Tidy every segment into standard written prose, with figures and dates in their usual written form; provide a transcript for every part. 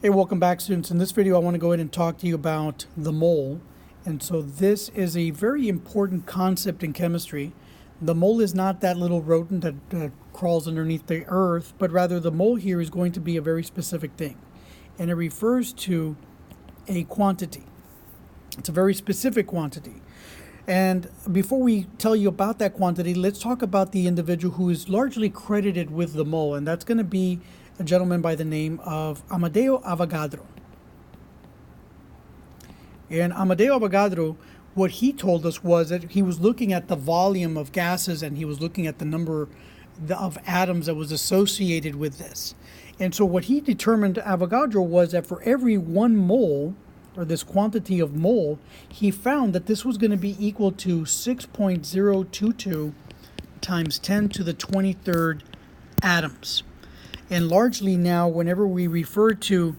Hey, welcome back, students. In this video, I want to go ahead and talk to you about the mole. And so this is a very important concept in chemistry. The mole is not that little rodent that crawls underneath the earth, but rather the mole here is going to be a very specific thing. And it refers to a quantity. It's a very specific quantity. And before we tell you about that quantity, let's talk about the individual who is largely credited with the mole, and that's going to be a gentleman by the name of Amadeo Avogadro. And Amadeo Avogadro, what he told us was that he was looking at the volume of gases and he was looking at the number of atoms that was associated with this. And so what he determined, Avogadro, was that for every 1 mole, or this quantity of mole, he found that this was going to be equal to 6.022 times 10 to the 23rd atoms. And largely now, whenever we refer to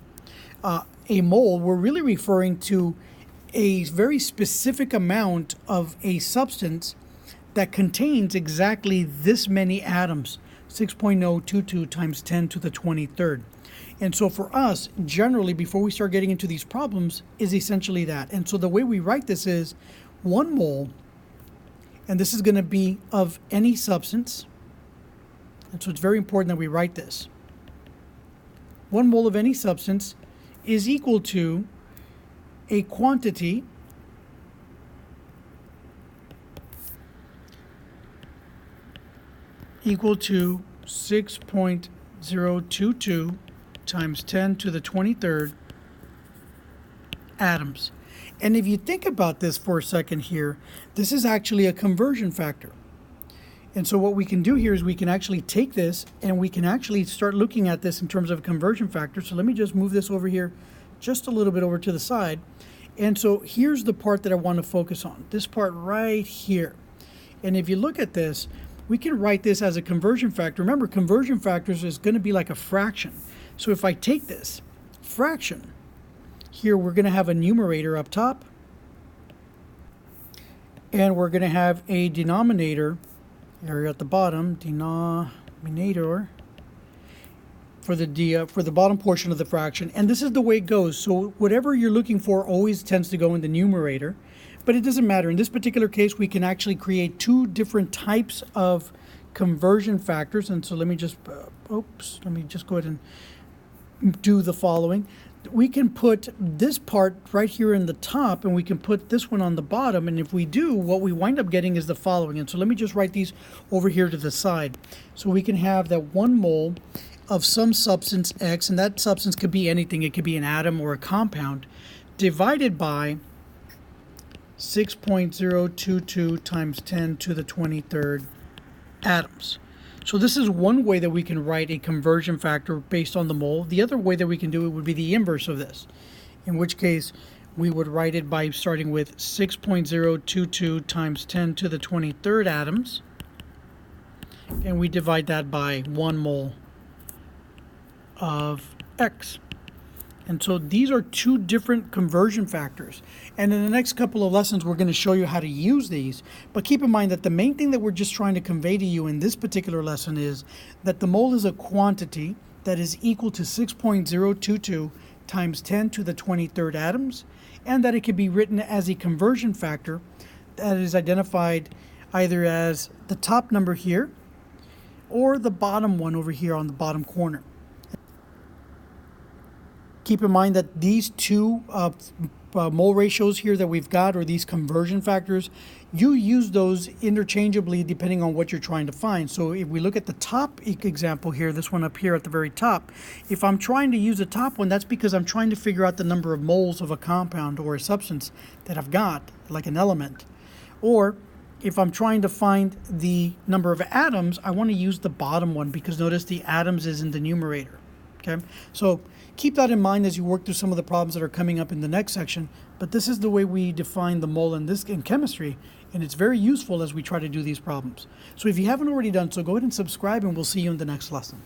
a mole, we're really referring to a very specific amount of a substance that contains exactly this many atoms, 6.022 times 10 to the 23rd. And so for us, generally, before we start getting into these problems, is essentially that. And so the way we write this is 1 mole, and this is going to be of any substance. And so it's very important that we write this. 1 mole of any substance is equal to a quantity equal to 6.022 times 10 to the 23rd atoms. And if you think about this for a second here, this is actually a conversion factor. And so what we can do here is we can actually take this and we can actually start looking at this in terms of a conversion factor. So let me just move this over here just a little bit over to the side. And so here's the part that I want to focus on, this part right here. And if you look at this, we can write this as a conversion factor. Remember, conversion factors is going to be like a fraction. So if I take this fraction, here we're going to have a numerator up top, and we're going to have a denominator here at the bottom, denominator, for the bottom portion of the fraction. And this is the way it goes. So whatever you're looking for always tends to go in the numerator, but it doesn't matter. In this particular case, we can actually create 2 different types of conversion factors. And so let me just go ahead and do the following. We can put this part right here in the top, and we can put this one on the bottom. And if we do, what we wind up getting is the following. And so let me just write these over here to the side. So we can have that 1 mole of some substance X, and that substance could be anything. It could be an atom or a compound, divided by 6.022 times 10 to the 23rd atoms. So this is one way that we can write a conversion factor based on the mole. The other way that we can do it would be the inverse of this, in which case we would write it by starting with 6.022 times 10 to the 23rd atoms, and we divide that by 1 mole of X. And so these are 2 different conversion factors. And in the next couple of lessons, we're going to show you how to use these. But keep in mind that the main thing that we're just trying to convey to you in this particular lesson is that the mole is a quantity that is equal to 6.022 times 10 to the 23rd atoms, and that it can be written as a conversion factor that is identified either as the top number here or the bottom one over here on the bottom corner. Keep in mind that these 2 mole ratios here that we've got, or these conversion factors, you use those interchangeably depending on what you're trying to find. So if we look at the top example here, this one up here at the very top, if I'm trying to use the top one, that's because I'm trying to figure out the number of moles of a compound or a substance that I've got, like an element. Or if I'm trying to find the number of atoms, I want to use the bottom one because notice the atoms is in the numerator. Okay, so keep that in mind as you work through some of the problems that are coming up in the next section. But this is the way we define the mole in chemistry, and it's very useful as we try to do these problems. So if you haven't already done so, go ahead and subscribe, and we'll see you in the next lesson.